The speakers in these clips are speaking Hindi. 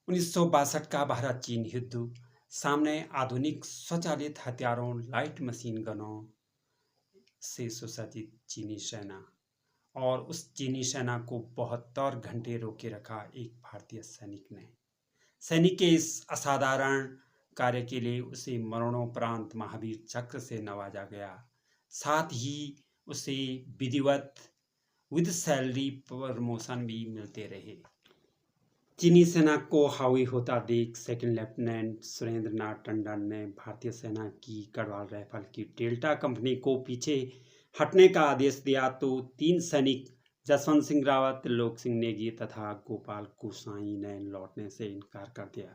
1962 का भारत चीन युद्ध सामने आधुनिक स्वचालित हथियारों लाइट मशीन गनों से सुसज्जित चीनी सेना और उस चीनी सेना को 72 घंटे रोके रखा एक भारतीय सैनिक ने। सैनिक के इस असाधारण कार्य के लिए उसे मरणोपरांत महावीर चक्र से नवाजा गया। साथ ही उसे विधिवत विद सैलरी प्रमोशन भी मिलते रहे। चीनी सेना को हावी होता देख सेकंड लेफ्टिनेंट सुरेंद्र नाथ टंडन ने भारतीय सेना की गढ़वाल राइफल की डेल्टा कंपनी को पीछे हटने का आदेश दिया तो 3 सैनिक जसवंत सिंह रावत, त्रिलोक सिंह नेगी तथा गोपाल गोसाई ने लौटने से इनकार कर दिया।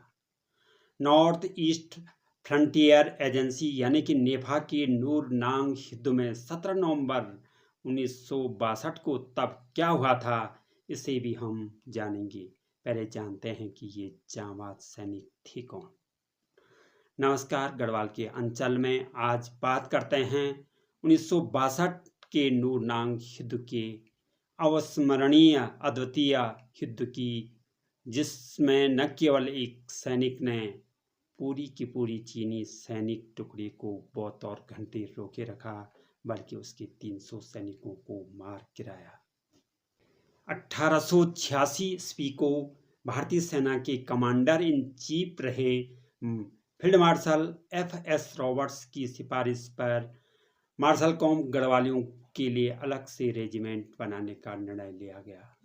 नॉर्थ ईस्ट फ्रंटियर एजेंसी यानी कि नेफा के नूरनांग युद्ध में 17 नवंबर 1962 को तब क्या हुआ था, इसे भी हम जानेंगे। पहले जानते हैं कि ये जांबाज सैनिक थे कौन। नमस्कार, गढ़वाल के अंचल में आज बात करते हैं 1962 के नूरनांग युद्ध के अविस्मरणीय अद्वितीय युद्ध की, जिसमें न केवल एक सैनिक ने पूरी की पूरी चीनी सैनिक टुकड़ी को 72 घंटे रोके रखा, बल्कि उसके 300 सैनिकों को मार गिराया। 1886 ईस्वी को भारतीय सेना के कमांडर इन चीफ रहे फील्ड मार्शल एफ.एस. रॉबर्ट्स की सिफारिश पर मार्शल कॉम गढ़वालियों के लिए अलग से रेजिमेंट बनाने का निर्णय लिया गया।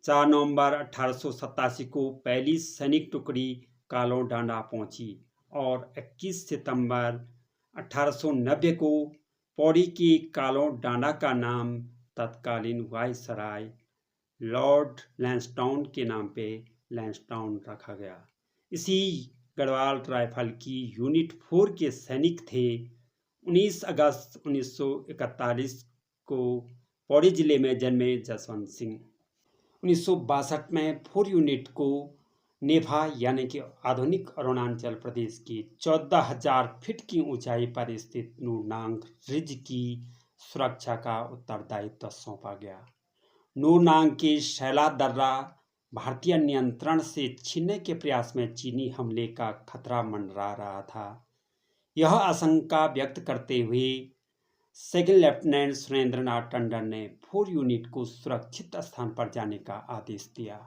4 नवंबर 1887 को पहली सैनिक टुकड़ी कालो डांडा पहुंची और 21 सितंबर 1890 को पौड़ी के कालो डांडा का नाम तत्कालीन वायसराय लॉर्ड लैंसडाउन के नाम पे लैंसडाउन रखा गया। इसी गढ़वाल राइफल की यूनिट 4 के सैनिक थे। 19 अगस्त 1941 को पौड़ी जिले में जन्मे जसवंत सिंह 1962 में 4 यूनिट को नेफा यानी कि आधुनिक अरुणाचल प्रदेश की 14,000 फीट की ऊंचाई पर स्थित नूरनांग रिज की सुरक्षा का उत्तरदायित्व सौंपा गया। नूरनांग के शैला दर्रा भारतीय नियंत्रण से छीनने के प्रयास में चीनी हमले का खतरा मंडरा रहा था। यह आशंका व्यक्त करते हुए सेकंड लेफ्टिनेंट सुरेंद्र नाथ टंडन ने 4 यूनिट को सुरक्षित स्थान पर जाने का आदेश दिया,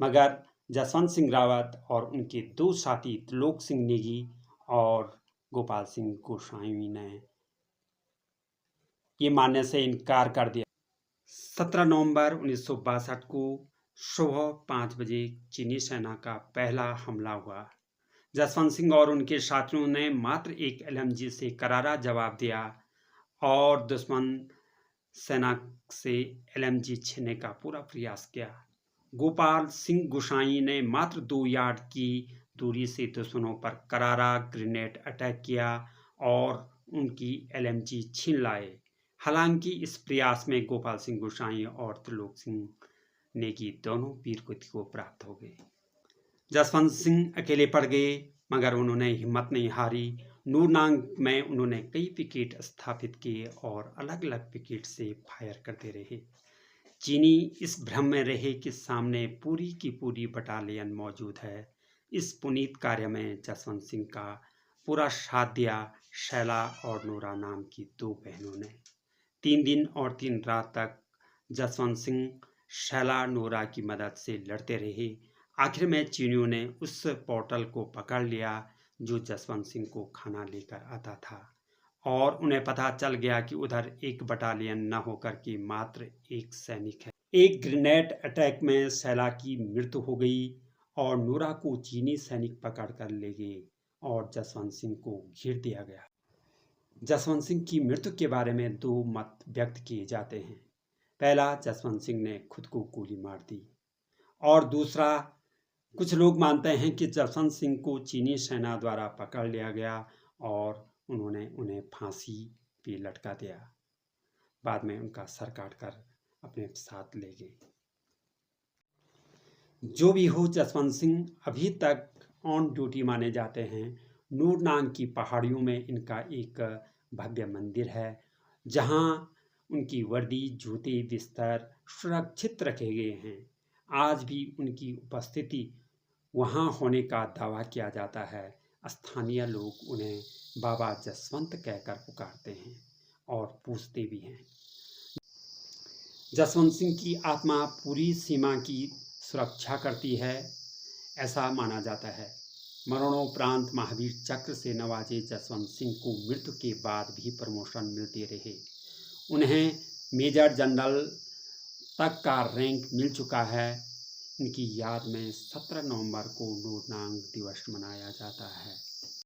मगर जसवंत सिंह रावत और उनके 2 साथी त्रिलोक सिंह नेगी और गोपाल सिंह गोसाई ने ये मानने से इनकार कर दिया। 17 नवंबर 1962 को सुबह 5 बजे चीनी सेना का पहला हमला हुआ। जसवंत सिंह और उनके साथियों ने मात्र एक एलएमजी से करारा जवाब दिया और दुश्मन सेना से एलएमजी छीनने का पूरा प्रयास किया। गोपाल सिंह गोसाई ने मात्र 2 यार्ड की दूरी से दुश्मनों पर करारा ग्रेनेड अटैक किया और उनकी एलएमजी छीन लाए। हालांकि इस प्रयास में गोपाल सिंह गोसाई और त्रिलोक सिंह नेगी दोनों वीर गति को प्राप्त हो गए। जसवंत सिंह अकेले पड़ गए, मगर उन्होंने हिम्मत नहीं हारी। नूरनांग में उन्होंने कई विकेट स्थापित किए और अलग अलग विकेट से फायर करते रहे। चीनी इस भ्रम में रहे कि सामने पूरी की पूरी बटालियन मौजूद है। इस पुनीत कार्य में जसवंत सिंह का पूरा साथ दिया शैला और नूरा नाम की 2 बहनों ने। 3 दिन और 3 रात तक जसवंत सिंह शैला नूरा की मदद से लड़ते रहे। आखिर में चीनियों ने उस पोर्टल को पकड़ लिया जो जसवंत सिंह को खाना लेकर आता था और उन्हें पता चल गया कि उधर एक बटालियन न होकर के मात्र एक सैनिक है। एक ग्रेनेड अटैक में शैला की मृत्यु हो गई और नूरा को चीनी सैनिक पकड़ कर ले गए और जसवंत सिंह को घेर दिया गया। जसवंत सिंह की मृत्यु के बारे में 2 मत व्यक्त किए जाते हैं। पहला, जसवंत सिंह ने खुद को गोली मार दी और दूसरा, कुछ लोग मानते हैं कि जसवंत सिंह को चीनी सेना द्वारा पकड़ लिया गया और उन्होंने उन्हें फांसी पे लटका दिया। बाद में उनका सर काट कर अपने साथ ले गए। जो भी हो, जसवंत सिंह अभी तक ऑन ड्यूटी माने जाते हैं। नूरनांग की पहाड़ियों में इनका एक भव्य मंदिर है जहां उनकी वर्दी, जूते, बिस्तर सुरक्षित रखे गए हैं। आज भी उनकी उपस्थिति वहाँ होने का दावा किया जाता है। स्थानीय लोग उन्हें बाबा जसवंत कहकर पुकारते हैं और पूछते भी हैं। जसवंत सिंह की आत्मा पूरी सीमा की सुरक्षा करती है, ऐसा माना जाता है। मरणोपरांत महावीर चक्र से नवाजे जसवंत सिंह को मृत्यु के बाद भी प्रमोशन मिलते रहे। उन्हें मेजर जनरल तक का रैंक मिल चुका है। इनकी याद में 17 नवंबर को नूरनांग दिवस मनाया जाता है।